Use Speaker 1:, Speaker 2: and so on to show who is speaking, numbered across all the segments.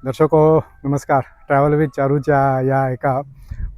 Speaker 1: दर्शको नमस्कार. Travel with चारूच्या या एका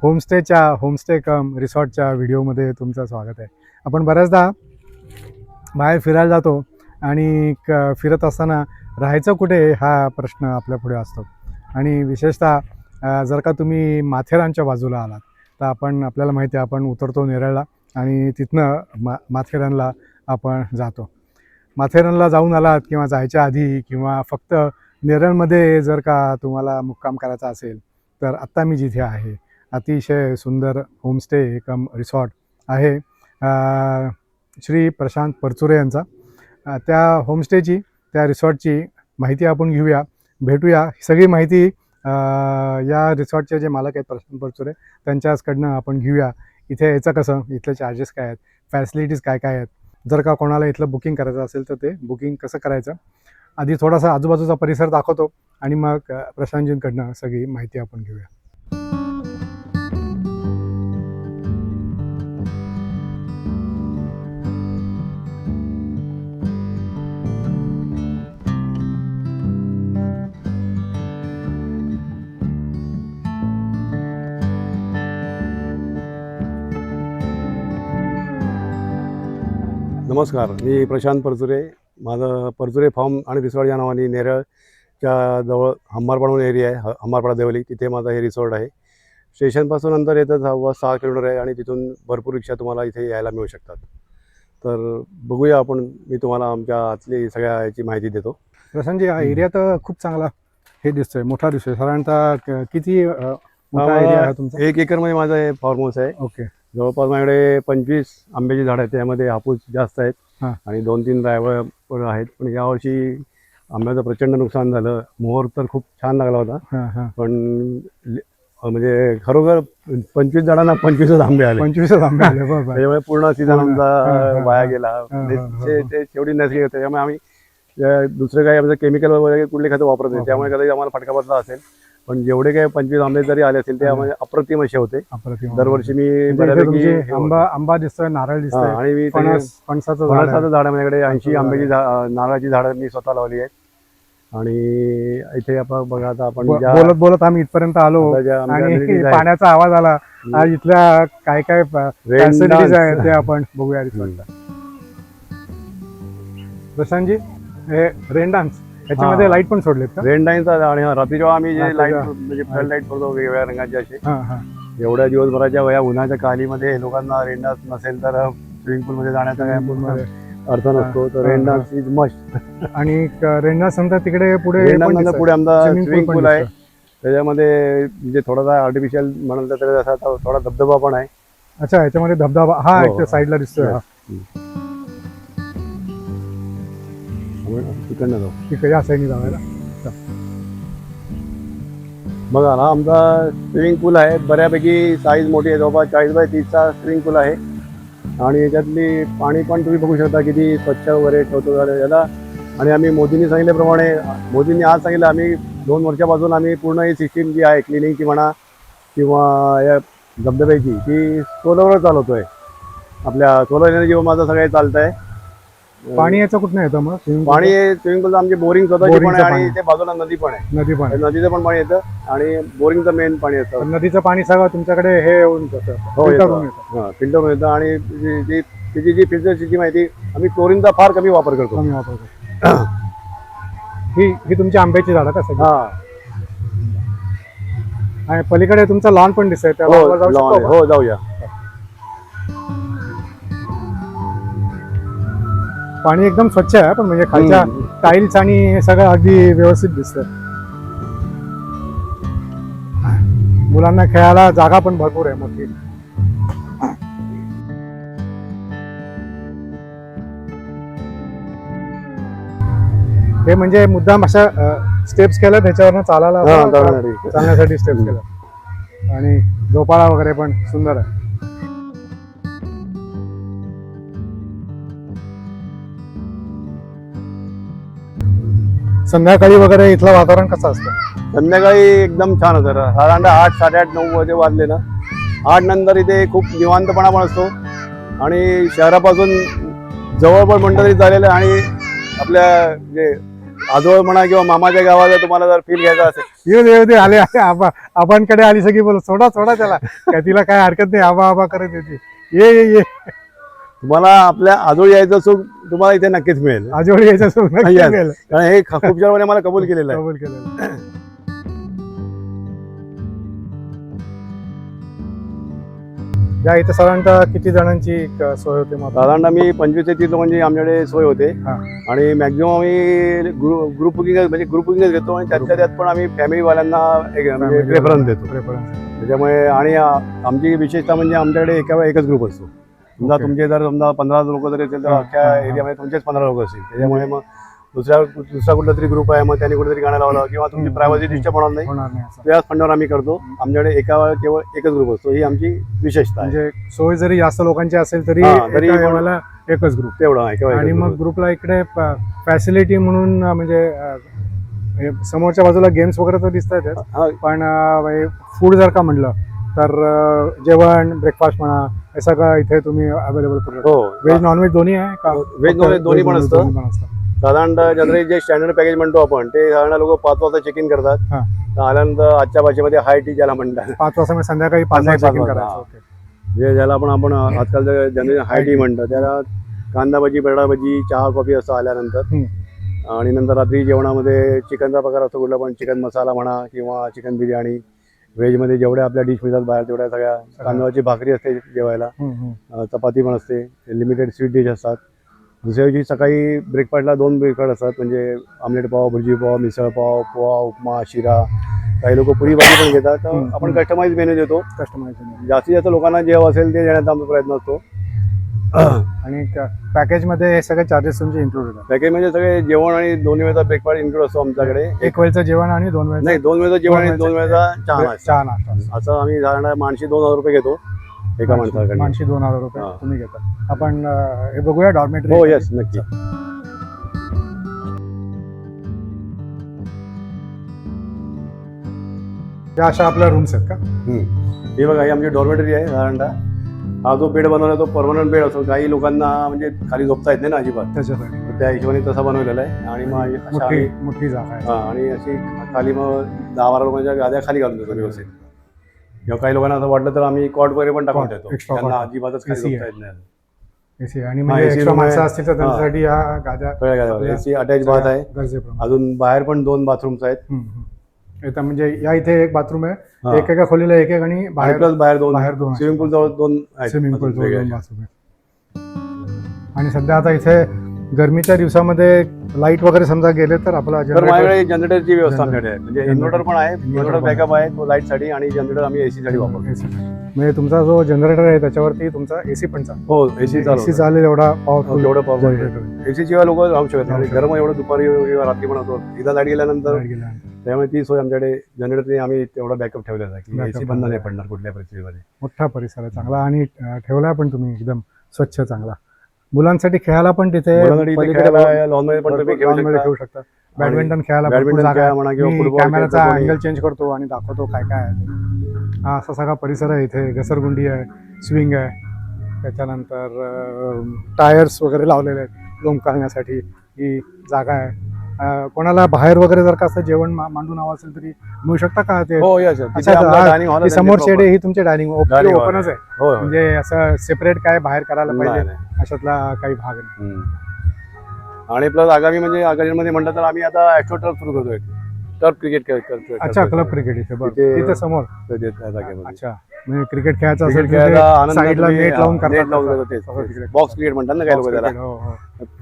Speaker 1: होमस्टे कम रिसॉर्टच्या व्हिडिओमध्ये तुमचं स्वागत आहे. आपण बऱ्याचदा बाहेर फिरायला जातो आणि फिरत असताना राहायचं कुठे हा प्रश्न आपल्यापुढे असतो. आणि विशेषतः जर का तुम्ही माथेरानच्या बाजूला आलात तर आपल्याला माहिती आहे आपण उतरतो नेरळला आणि तिथनं माथेरानला आपण जातो. माथेरानला जाऊन आलात किंवा जायच्या आधी किंवा फक्त नेरळमध्ये जर का तुम्हाला मुक्काम करायचा असेल तर आत्ता मी जिथे आहे अतिशय सुंदर होमस्टे कम रिसॉर्ट आहे श्री प्रशांत परचुरे यांचा. त्या होमस्टेची त्या रिसॉर्टची माहिती आपण घेऊया, भेटूया. सगळी माहिती या रिसॉर्टचे जे मालक आहेत प्रशांत परचुरे त्यांच्याचकडनं आपण घेऊया. इथे यायचं कसं, इथले चार्जेस काय आहेत, फॅसिलिटीज काय काय आहेत, जर का कोणाला इथलं बुकिंग करायचं असेल तर ते बुकिंग कसं करायचं. आधी थोडासा आजूबाजूचा परिसर दाखवतो आणि मग प्रशांतजींकडनं सगळी माहिती आपण घेऊया.
Speaker 2: नमस्कार, मी प्रशांत परचुरे. माझं परचुरे फार्म आणि रिसॉर्ट या नावाने नेरळच्या जवळ हंबारपाडा एरिया आहे, हंबारपाडा देवली, तिथे माझं हे रिसॉर्ट आहे. स्टेशनपासून अंतर येतं 6 किलोमीटर आहे आणि तिथून भरपूर रिक्षा तुम्हाला इथे यायला मिळू शकतात. तर बघूया आपण, मी तुम्हाला आमच्या आतली सगळ्या याची माहिती देतो.
Speaker 1: प्रशांतजी, हा एरिया तर खूप चांगला हे दिसतोय, मोठा दिसतोय. साधारणतः किती मोठा एरिया आहे तुमचा?
Speaker 2: 1 एकरमध्ये माझं हे फार्म हाऊस आहे.
Speaker 1: ओके.
Speaker 2: जवळपास माझ्याकडे 25 आंब्याची झाडं आहेत, त्यामध्ये हापूस जास्त आहेत आणि 2-3 रायवळ पण आहेत. पण यावर्षी आंब्याचं प्रचंड नुकसान झालं. मोहर तर खूप छान लागला होता, पण म्हणजे खरोखर 25 झाडांना 25च आंबे आले.
Speaker 1: 25च आंबे आले. बरोबर.
Speaker 2: त्यामुळे पूर्ण सीझन आमचा वाया गेला. ते शेवटी नैसर्गिक होते, त्यामुळे आम्ही दुसरं काही आमचं केमिकल वगैरे कुठली खतं वापरत नाही. त्यामुळे कदाचित आम्हाला फटका बसला असेल, पण जेवढे काही 25 आंबे जरी आले असतील ते आम्हाला अप्रतिम असे होते. दरवर्षी मी बऱ्यापैकी
Speaker 1: आंबा दिसतोय, नारळ दिसतोय
Speaker 2: आणि मी फणसाचं झाड माझ्याकडे 80 आंब्याची नारळाची झाडं मी स्वतः लावली आहेत. आणि इथे आपण बघा, आता आपण
Speaker 1: बोलत आम्ही इथपर्यंत आलो आणि पाण्याचा आवाज आला. आज इथल्या काय काय फॅसिलिटीज आहेत ते आपण बघूया. प्रशांतजी, हे रेन डान्स याच्यामध्ये लाईट पण सोडलेत का?
Speaker 2: रेन डान्स आणि रात्री जेव्हा आम्ही जे लाईट म्हणजे फ्लड लाईट करतो वेगवेगळ्या रंगाचे असे, एवढ्या दिवसभराच्या वया उन्हाच्या कालीमध्ये लोकांना रेन डान्स नसेल तर स्विमिंग पूल मध्ये जाण्याचा काय अर्थ नसतो. तर रेन डान्स इज मस्ट.
Speaker 1: आणि रेन डान्स नंतर तिकडे पुढे
Speaker 2: आमचा स्विमिंग पूल आहे, त्याच्यामध्ये म्हणजे थोडासा आर्टिफिशियल म्हणाल तर असा थोडा धबधबा पण आहे.
Speaker 1: अच्छा, याच्यामध्ये धबधबा हा एक साईडला दिसतोय.
Speaker 2: तिकडनं जाऊ,
Speaker 1: तिकडे या साईडने जाऊया.
Speaker 2: बघा ना, आमचा स्विमिंग पूल आहे, बऱ्यापैकी साईज मोठी आहे, जवळपास 40 बाय 30चा स्विमिंग पूल आहे. आणि याच्यातली पाणी पण तुम्ही बघू शकता किती स्वच्छ वगैरे ठेवतो याला. आणि आम्ही मोदींनी सांगितल्याप्रमाणे, मोदींनी आज सांगितलं, आम्ही 2 वर्षापासून आम्ही पूर्ण ही सिस्टीम जी आहे क्लिनिंगची म्हणा किंवा या धबधब्याची, ती सोलरवर चालवतोय. आपल्या सोलर एनर्जीवर माझं सगळं चालतं आहे.
Speaker 1: पाणी याचं कुठं येतं मग?
Speaker 2: पाणी स्विमिंग पूलचं आमची बोरिंग स्वतःची पण आहे आणि ते बाजूला नदी पण आहे. नदीचं पण पाणी येतं आणि बोरिंगचं मेन पाणी येतं.
Speaker 1: नदीचं पाणी सगळं तुमच्याकडे हे येऊन
Speaker 2: फिल्टर होऊन येतं. आणि तिची जी फिल्टरची माहिती, आम्ही क्लोरीनचा फार कमी वापर करतो.
Speaker 1: ही तुमची आंब्याची झाडं का सगळी?
Speaker 2: हा.
Speaker 1: आणि पलीकडे तुमचं लॉन पण दिसतंय.
Speaker 2: हो, जाऊया.
Speaker 1: पाणी एकदम स्वच्छ आहे, पण म्हणजे खालच्या टाईल्स आणि हे सगळं अगदी व्यवस्थित दिसतं. मुलांना खेळायला जागा पण भरपूर आहे मोठी. हे म्हणजे मुद्दाम अशा स्टेप्स केल्या त्याच्यावरनं चालण्यासाठी स्टेप्स केल्या. आणि झोपाळा वगैरे पण सुंदर आहे. संध्याकाळी वगैरे इथलं वातावरण कसं असतं?
Speaker 2: संध्याकाळी एकदम छान होतं. साधारण 8, 8:30, 9 वाजे वाजले ना, 8 नंतर इथे खूप निवांतपणा पण असतो. आणि शहरापासून जवळ पण म्हणलं तरी चालेल. आणि आपल्या जे आजोळ म्हणा किंवा मामाच्या गावाला तुम्हाला जर फील घ्यायचा असेल,
Speaker 1: येऊ दे आले आबांकडे आली सगळी बोल सोडा त्याला काय तिला काय हरकत नाही, आबा करत येते. ये
Speaker 2: तुम्हाला आपल्या आजोळ यायचं सुख तुम्हाला इथे नक्कीच मिळेल.
Speaker 1: आजोळी यायचं सुख नक्की
Speaker 2: Yes.
Speaker 1: मिळेल.
Speaker 2: कारण हे खूप जणांनी मला कबूल केलेलं आहे.
Speaker 1: कबूल केलेलं. या इथं साधारणतः किती जणांची सोय होते मग?
Speaker 2: साधारणतः मी 25 ते 30 लोकांची आमच्याकडे सोय होते.
Speaker 1: हा.
Speaker 2: आणि मॅक्झिमम आम्ही ग्रुप बुकिंगच घेतो आणि त्यातल्या त्यात पण आम्ही फॅमिलीवाल्यांना प्रेफरन्स देतो. त्याच्यामुळे आणि आमची विशेषता म्हणजे आमच्याकडे एका वेळी एकच ग्रुप असतो. समजा
Speaker 1: Okay.
Speaker 2: तुमचे जर समजा 15 लोक जरी असेल तर अख्ख्या एरियामध्ये तुमचेच 15 लोक असतील. त्याच्यामुळे मग दुसरा कुठला तरी ग्रुप आहे, मग त्यांनी कुठेतरी गाणं लावलं किंवा तुमची प्रायव्हसी डिस्टर्ब होणार नाही,
Speaker 1: होणार नाही असं.
Speaker 2: त्याच फंडावर आम्ही करतो. आमच्याकडे एका वेळेला केवळ एकच ग्रुप असतो, ही आमची विशेषता आहे.
Speaker 1: म्हणजे सोय जरी जास्त लोकांची असेल तरी
Speaker 2: तरी
Speaker 1: एका वेळेला एकच ग्रुप.
Speaker 2: तेवढं आहे किंवा
Speaker 1: आणि मग ग्रुपला इकडे फॅसिलिटी म्हणून म्हणजे हे समोरच्या बाजूला गेम्स वगैरे तर दिसतात, पण फूड जर का म्हणलं तर जेवण ब्रेकफास्ट म्हणा हे सगळं इथे तुम्ही अवेलेबल करू शकता.
Speaker 2: हो,
Speaker 1: व्हेज नॉनव्हेज दोन्ही आहे का?
Speaker 2: व्हेज नॉनव्हेज दोन्ही पण असतं. साधारणतः जनरली जे स्टँडर्ड पॅकेज म्हणतो आपण ते साधारण लोक 5 वाजता चेक इन करतात.
Speaker 1: हा.
Speaker 2: तर आल्यानंतर आजच्या भाषेमध्ये हाय टी ज्याला म्हणतात,
Speaker 1: 5 वाजता म्हणजे संध्याकाळी 5 वाजता check in करायचं.
Speaker 2: हा.
Speaker 1: Okay.
Speaker 2: जे ज्याला आपण आजकाल जनरली हाय टी म्हणतो, त्याला कांदा भजी, बटाटा भजी, चहा कॉफी असं आल्यानंतर. आणि नंतर रात्री जेवणामध्ये चिकनचा प्रकार असतो कुठला पण, चिकन मसाला म्हणा किंवा चिकन बिर्याणी. व्हेजमध्ये जेवढ्या आपल्या डिश मिळतात बाहेर तेवढ्या सगळ्या, तांदळाची भाकरी असते जेवायला, चपाती पण असते, लिमिटेड स्वीट डिश असतात. दुसऱ्या दिवशी सकाळी ब्रेकफास्टला 2 ब्रेकफास्ट असतात, म्हणजे आमलेट पाव, भुर्जी पाव, मिसळ पाव, पोहा, उपमा, शिरा. काही लोक पुरी भाजी पण घेतात. तर आपण कस्टमाइज मेनू देतो.
Speaker 1: कस्टमाइज
Speaker 2: जास्तीत जास्त लोकांना जे असेल ते देण्याचा आमचा प्रयत्न असतो.
Speaker 1: आणि पॅकेजमध्ये हे सगळे चार्जेस तुमचे इन्क्लूड होतात?
Speaker 2: पॅकेज म्हणजे सगळे जेवण आणि 2 वेळचा ब्रेकफास्ट इन्क्लूड असतो आमच्याकडे.
Speaker 1: एक वेळचं जेवण आणि 2 वेळचं?
Speaker 2: नाही, 2 वेळचं जेवण आणि 2 वेळचा चहा
Speaker 1: नाश्ता.
Speaker 2: असं आम्ही साधारण माणशी 2,000 रुपये घेतो एका माणसाकडे.
Speaker 1: माणशी 2,000 रुपये
Speaker 2: हा.
Speaker 1: तुम्ही घेता. आपण हे बघूया डॉर्मेटरी.
Speaker 2: हो, येस, नक्की.
Speaker 1: या अशा आपल्या रूम्स आहेत का?
Speaker 2: हे बघा, ही आमची डॉर्मेटरी आहे. साधारणतः हा जो बेड बनवला तो परमनंट बेड असतो. काही लोकांना म्हणजे खाली झोपता येत नाही ना अजिबात,
Speaker 1: त्याच्यासाठी
Speaker 2: तर त्या हिशोबाने तसा बनवलेला आहे. आणि मग अशा आम्ही-
Speaker 1: मोठी जागा आहे.
Speaker 2: आणि अशी खाली मग 10-12 लोकांच्या गाद्या खाली घालून देतो व्यवस्थित. किंवा काही लोकांना असं वाटलं तर आम्ही कॉट वगैरे पण टाकून देतो,
Speaker 1: Extra
Speaker 2: त्यांना
Speaker 1: cot.
Speaker 2: अजिबातच खाली
Speaker 1: AC
Speaker 2: झोपता येत नाही.
Speaker 1: एसी आणि म्हणजे
Speaker 2: AC
Speaker 1: एक्स्ट्रा
Speaker 2: room आहे.
Speaker 1: माणसं असतील तर त्यांच्यासाठी या गाद्या
Speaker 2: सगळ्या गाद्या एसी अटॅच बाथ आहे.
Speaker 1: गरजेप्रमाणे.
Speaker 2: अजून बाहेर पण 2 बाथरूम्स आहेत.
Speaker 1: इथं म्हणजे या इथे एक बाथरूम आहे,
Speaker 2: हा.
Speaker 1: एका खोलीला एक आणि
Speaker 2: बाहेर प्लस बाहेर 2
Speaker 1: बाहेर 2
Speaker 2: स्विमिंग पूल जवळ 2 आहेत.
Speaker 1: स्विमिंग पूल
Speaker 2: अजून वेगळे.
Speaker 1: बाथरूम आहे. आणि सध्या आता इथे गरमीच्या दिवसामध्ये लाईट वगैरे समजा गेले तर आपला
Speaker 2: तर माझ्याकडे जनरेटरची व्यवस्था आमच्याकडे आहे. म्हणजे इन्व्हर्टर पण आहे, इन्व्हर्टर बॅकअप आहे तो लाईटसाठी, आणि जनरेटर आम्ही एसी साठी वापरतो.
Speaker 1: म्हणजे तुमचा जो जनरेटर आहे त्याच्यावरती तुमचा एसी पण चालतो.
Speaker 2: हो, एसी
Speaker 1: एसी चालेल एवढा पॉवरफुल.
Speaker 2: एवढं पॉवर
Speaker 1: जनरेटर
Speaker 2: एसी शिवाय लोक राहू शकत नाही. गरम एवढं दुपारी किंवा रात्री पण होतो. एकदा लाईट गेल्यानंतर त्यामुळे ती सोय आमच्याकडे जनरेटरने आम्ही तेवढा बॅकअप ठेवलेला आहे की एसी बंद नाही पडणार कुठल्या परिस्थितीमध्ये.
Speaker 1: मोठा परिसर आहे चांगला, आणि ठेवला पण तुम्ही एकदम स्वच्छ चांगला. मुलांसाठी खेळायला पण तिथे
Speaker 2: लॉनमध्ये पण तुम्ही
Speaker 1: खेळू शकता. बॅडमिंटन खेळायला
Speaker 2: बॅडमिंटन खेळा म्हणा किंवा फुटबॉल.
Speaker 1: कॅमेराचा अँगल चेंज करतो आणि दाखवतो काय काय आहे. हा असा सगळा परिसर आहे इथे. घसरगुंडी आहे, स्विंग आहे, त्याच्यानंतर टायर्स वगैरे लावलेले आहेत लोंबकळण्यासाठी. ही जागा आहे. कोणाला बाहेर वगैरे जर का असं जेवण मांडून हवं असेल तरी मिळू शकता का ते?
Speaker 2: हो, यस.
Speaker 1: ही समोर शेड आहे, ही तुमची डायनिंग ओपनच आहे.
Speaker 2: हो,
Speaker 1: म्हणजे असं सेपरेट काय बाहेर करायला पाहिजे अशातला काही भाग नाही.
Speaker 2: आणि प्लस आगामी म्हणतात तर आम्ही आता ॲस्ट्रो टर्फ सुरू करतोय. टर्फ क्रिकेट करतोय.
Speaker 1: अच्छा, क्लब क्रिकेट इथे बरं. तिथे समोर. अच्छा, म्हणजे क्रिकेट खेळायचं असेल साईडला नेट लावून करतात.
Speaker 2: बॉक्स क्रिकेट म्हणतात ना काही लोक त्याला,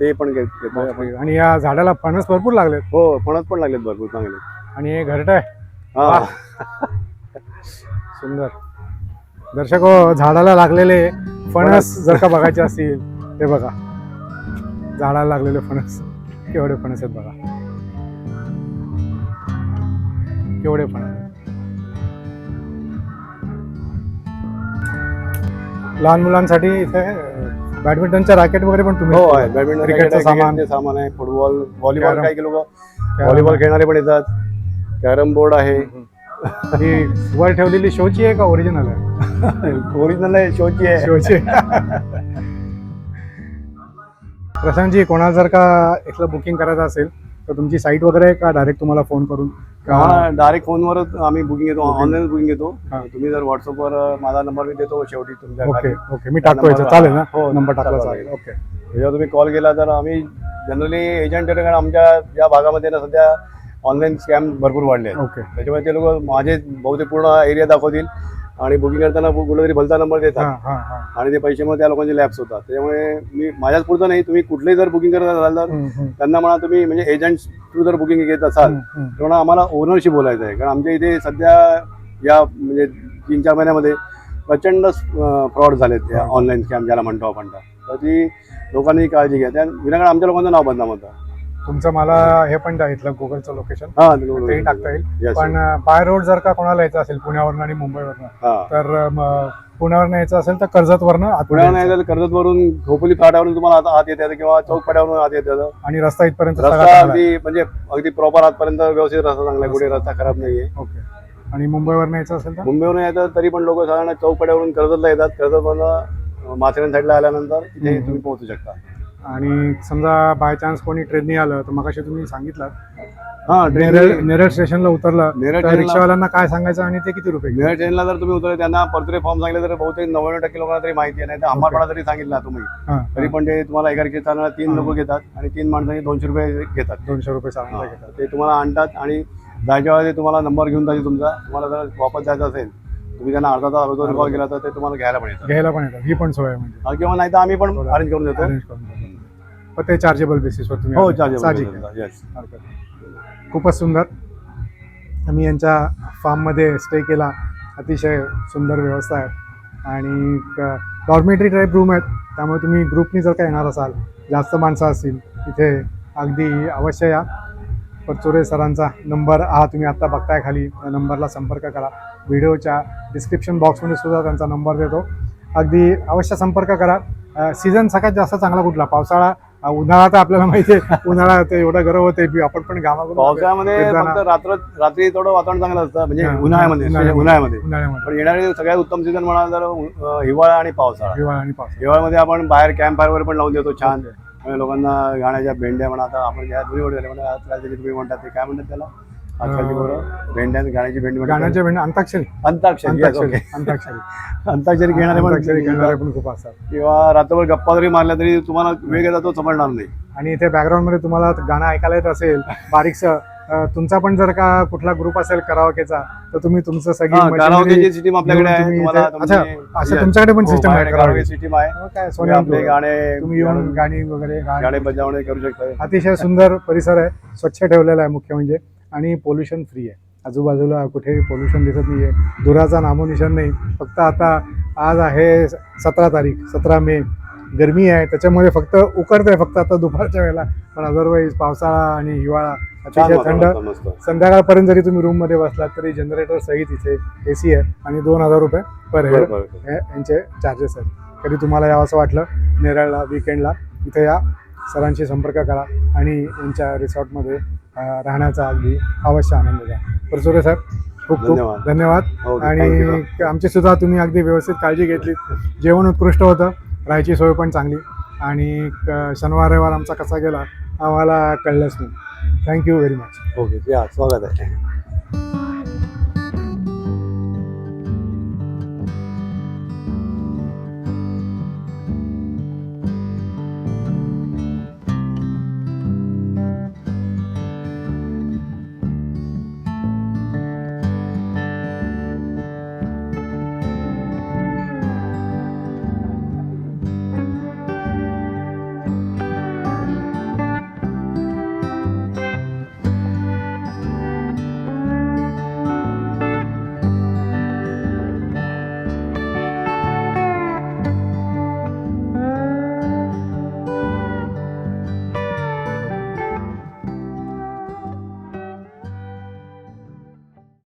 Speaker 2: ते पण घेतोय आपण.
Speaker 1: आणि या झाडाला फणस भरपूर लागलेत.
Speaker 2: हो, फणस पण लागलेत भरपूर चांगले.
Speaker 1: आणि हे घरट आहे.
Speaker 2: हा,
Speaker 1: सुंदर. दर्शक हो, झाडाला लागलेले फणस जर का बघायचे असतील ते बघा, झाडाला लागलेले फणस केवढे फणस आहेत बघा, केवढे फणस. लहान मुलांसाठी इथे बॅडमिंटनच्या रॅकेट वगैरे पण तुम्ही?
Speaker 2: हो, आहे. बॅडमिंटन
Speaker 1: क्रिकेटचं
Speaker 2: सामान आहे. फुटबॉल, व्हॉलीबॉल, काही लोक व्हॉलीबॉल खेळणारे पण येतात. कॅरम बोर्ड आहे.
Speaker 1: ही वर ठेवलेली शोची आहे का ओरिजिनल आहे?
Speaker 2: ओरिजिनल आहे, शोची आहे.
Speaker 1: शोची. प्रशांतजी, कोणाला जर का इथलं बुकिंग करायचं असेल तर तुमची साईट वगैरे आहे का डायरेक्ट तुम्हाला फोन करून का?
Speaker 2: हा, डायरेक्ट फोनवरच आम्ही बुकिंग घेतो, ऑनलाईन बुकिंग घेतो.
Speaker 1: हा.
Speaker 2: तुम्ही जर व्हॉट्सअपवर माझा नंबर मी देतो शेवटी तुमच्या
Speaker 1: ओके
Speaker 2: खाली.
Speaker 1: ओके, मी टाकतो याच्यात,
Speaker 2: नंबर-
Speaker 1: चालेल ना?
Speaker 2: हो,
Speaker 1: नंबर टाकला
Speaker 2: चालेल.
Speaker 1: चालेल. ओके
Speaker 2: त्याच्यावर तुम्ही कॉल केला तर आम्ही जनरली एजंट कारण आमच्या या भागामध्ये ना सध्या ऑनलाईन स्कॅम भरपूर वाढले आहेत.
Speaker 1: ओके
Speaker 2: त्याच्यामुळे ते लोक माझे बहुतेक पूर्ण एरिया दाखवतील आणि बुकिंग करताना कुठेतरी भलता नंबर
Speaker 1: हां
Speaker 2: देतात
Speaker 1: हां हां.
Speaker 2: आणि ते पैसे मग त्या लोकांचे लॅप्स होतात. त्याच्यामुळे मी माझ्याच पुरतं नाही, तुम्ही कुठलेही जर बुकिंग करत असाल तर त्यांना म्हणा तुम्ही म्हणजे एजंट थ्रू जर बुकिंग घेत असाल तर म्हणा आम्हाला ओनरशी बोलायचं आहे. कारण आमच्या इथे सध्या या म्हणजे 3-4 महिन्यामध्ये प्रचंड फ्रॉड झालेत या ऑनलाईन स्कॅम ज्याला म्हणतो आपण. तर ती लोकांनी काळजी घ्या, त्या विनाकारण आमच्या लोकांचं नाव बदनाम होतं.
Speaker 1: तुमचं मला हे पण इथलं गुगलचं लोकेशन
Speaker 2: हा,
Speaker 1: तेही टाकता येईल.
Speaker 2: Yes,
Speaker 1: पण बाय रोड जर का कोणाला यायचं असेल पुण्यावरनं आणि मुंबईवरनं,
Speaker 2: हा.
Speaker 1: तर पुण्यावरनं यायचं असेल तर कर्जतवरनं
Speaker 2: पुण्यावर नाही तर कर्जतवरून खोपोली फाट्यावरून तुम्हाला आता आत येते किंवा चौकपाड्यावरून आत येते.
Speaker 1: आणि रस्ता इथपर्यंत सगळा
Speaker 2: रस्ता
Speaker 1: चांगला आहे.
Speaker 2: अगदी म्हणजे अगदी प्रॉपर आतपर्यंत व्यवस्थित रस्ता चांगला आहे, कुठे रस्ता खराब नाहीये.
Speaker 1: ओके. आणि मुंबईवरनं यायचं असेल तर
Speaker 2: मुंबईवरून येतात तरी पण लोक साधारण चौकपाड्यावरून कर्जतला येतात. कर्जतवरून माथेरान साईडला आल्यानंतर तिथे तुम्ही पोहोचू शकता.
Speaker 1: आणि समजा बाय चान्स कोणी ट्रेननी आलं तर मग तुम्ही सांगितलं
Speaker 2: हा,
Speaker 1: नेरळ स्टेशनला उतरलं
Speaker 2: नेरळ
Speaker 1: तर
Speaker 2: स्टेशनला-
Speaker 1: रिक्षावाल्यांना काय सांगायचं आणि ते किती रुपये
Speaker 2: नेरळ ट्रेनला जर तुम्ही उतरले त्यांना परतुरे फॉर्म सांगितले तर बहुतेक 99% लोकांना तरी माहिती आहे. नाही तर आम्हाला जरी सांगितलं तुम्ही
Speaker 1: हां
Speaker 2: तरी पण ते तुम्हाला एका रिक्षेत 3 लोक घेतात आणि 3 माणसांनी 200 रुपये घेतात.
Speaker 1: 200 रुपये सांगितलं
Speaker 2: हा,
Speaker 1: घेतात.
Speaker 2: ते तुम्हाला आणतात आणि जायच्या वेळी तुम्हाला नंबर घेऊन जाईल तुमचा. तुम्हाला जर वापस जायचं असेल तुम्ही त्यांना अर्धा तास अगोदर कॉल केला तर ते तुम्हाला घ्यायला पण येतात.
Speaker 1: घ्यायला पण येतात, ही पण सोय आहे म्हणजे
Speaker 2: किंवा नाही तर आम्ही पण अरेंज करून देतो.
Speaker 1: arrange करून देतात. पण ते चार्जेबल बेसिसवर तुम्ही
Speaker 2: हो,
Speaker 1: साहजिक
Speaker 2: चार्जेबल.
Speaker 1: आहे.
Speaker 2: येस.
Speaker 1: हरकत नाही. खूपच सुंदर. आम्ही यांच्या फार्ममध्ये स्टे केला, अतिशय सुंदर व्यवस्था आहे आणि डॉर्मेटरी टाईप रूम आहेत. त्यामुळे तुम्ही ग्रुपनी जर का येणार असाल, जास्त माणसं असतील इथे अगदी अवश्य या. परचुरे सरांचा नंबर हा तुम्ही आत्ता बघताय खाली, त्या नंबरला संपर्क करा. व्हिडिओच्या डिस्क्रिप्शन बॉक्समध्ये सुद्धा त्यांचा नंबर देतो, अगदी अवश्य संपर्क करा. सीझन सगळ्यात जास्त चांगला कुठला? पावसाळा, उन्हाळा तर आपल्याला माहिती आहे, उन्हाळा तर एवढं गरम होते, आपण पण घामाघूम
Speaker 2: पावसाळ्यामध्ये
Speaker 1: फिरताना-
Speaker 2: फक्त रात्री थोडं वातावरण चांगलं असतं म्हणजे
Speaker 1: हा,
Speaker 2: उन्हाळ्यामध्ये उन्हाळ्यामध्ये.
Speaker 1: उन्हाळ्यामध्ये
Speaker 2: पण येणारे सगळ्यात उत्तम सीझन म्हणाल तर हिवाळा आणि पावसाळा.
Speaker 1: हिवाळा आणि पावसाळा.
Speaker 2: हिवाळ्यामध्ये आपण बाहेर कॅम्प फायर पण लावून देतो छान. आणि लोकांना गाण्याच्या भेंड्या म्हणा, आता आपण ज्या दोन्ही वडे झाले म्हणा, आजकालचे जे तुम्ही म्हणतात ते काय म्हणतात त्याला, आजकालची बरोबर भेंड्या गाण्याची भेंडी म्हणतात.
Speaker 1: गाण्याच्या भेंड अंताक्षरी
Speaker 2: अंताक्षरी. yes, okay.
Speaker 1: अंताक्षरी
Speaker 2: अंताक्षरी खेळणारे पण
Speaker 1: अंताक्षरी खेळणारे पण खूप असतात.
Speaker 2: किंवा रात्रभर गप्पा जरी मारल्या तरी तुम्हाला वेळ गेला तो समजणार नाही.
Speaker 1: आणि इथे बॅकग्राऊंडमध्ये तुम्हाला गाणं ऐकायला येत असेल बारीकसं, तुमचा पण जर का कुठला ग्रुप असेल कराओकेचा तर तुम्ही तुमचं सगळी
Speaker 2: कराओकेची सिस्टीम आपल्याकडे आहे. तुम्हाला
Speaker 1: अच्छा, असं तुमच्याकडे पण सिस्टम आहे
Speaker 2: कराओके सिस्टीम आहे.
Speaker 1: काय
Speaker 2: तुम्ही
Speaker 1: सोन्या
Speaker 2: आपले गाणे
Speaker 1: तुम्ही येऊन गाणी वगैरे
Speaker 2: गाणे बजावणे करू शकता.
Speaker 1: अतिशय सुंदर परिसर आहे, स्वच्छ ठेवलेला आहे मुख्य म्हणजे, आणि पोल्युशन फ्री आहे. आजूबाजूला कुठेही पोल्युशन दिसत नाहीये, धुराचा नामोनिशाण नाही. फक्त आता आज आहे 17 तारीख, 17 मे, गरमी आहे त्याच्यामुळे फक्त उकडतंय फक्त आता दुपारच्या वेळेला, पण अदरवाईज पावसाळा आणि हिवाळा अतिशय थंड. संध्याकाळपर्यंत जरी तुम्ही रूममध्ये बसलात तरी जनरेटर सहित इथे AC आहे आणि 2000 रुपये पर हेड हे यांचे चार्जेस आहेत. कधी तुम्हाला यावंसं वाटलं नेरळला विकेंडला इथे या, सरांशी संपर्क करा आणि यांच्या रिसॉर्टमध्ये राहण्याचा अगदी अवश्य आनंद घ्या. परचुरे साहेब खूप खूप धन्यवाद. आणि आमची सुद्धा तुम्ही अगदी व्यवस्थित काळजी घेतली, जेवण उत्कृष्ट होतं, राहायची सोय पण चांगली, आणि शनिवार रविवार आमचा कसा गेला आम्हाला कळलंच नाही. Thank you very much.
Speaker 2: ओके, या स्वागत आहे.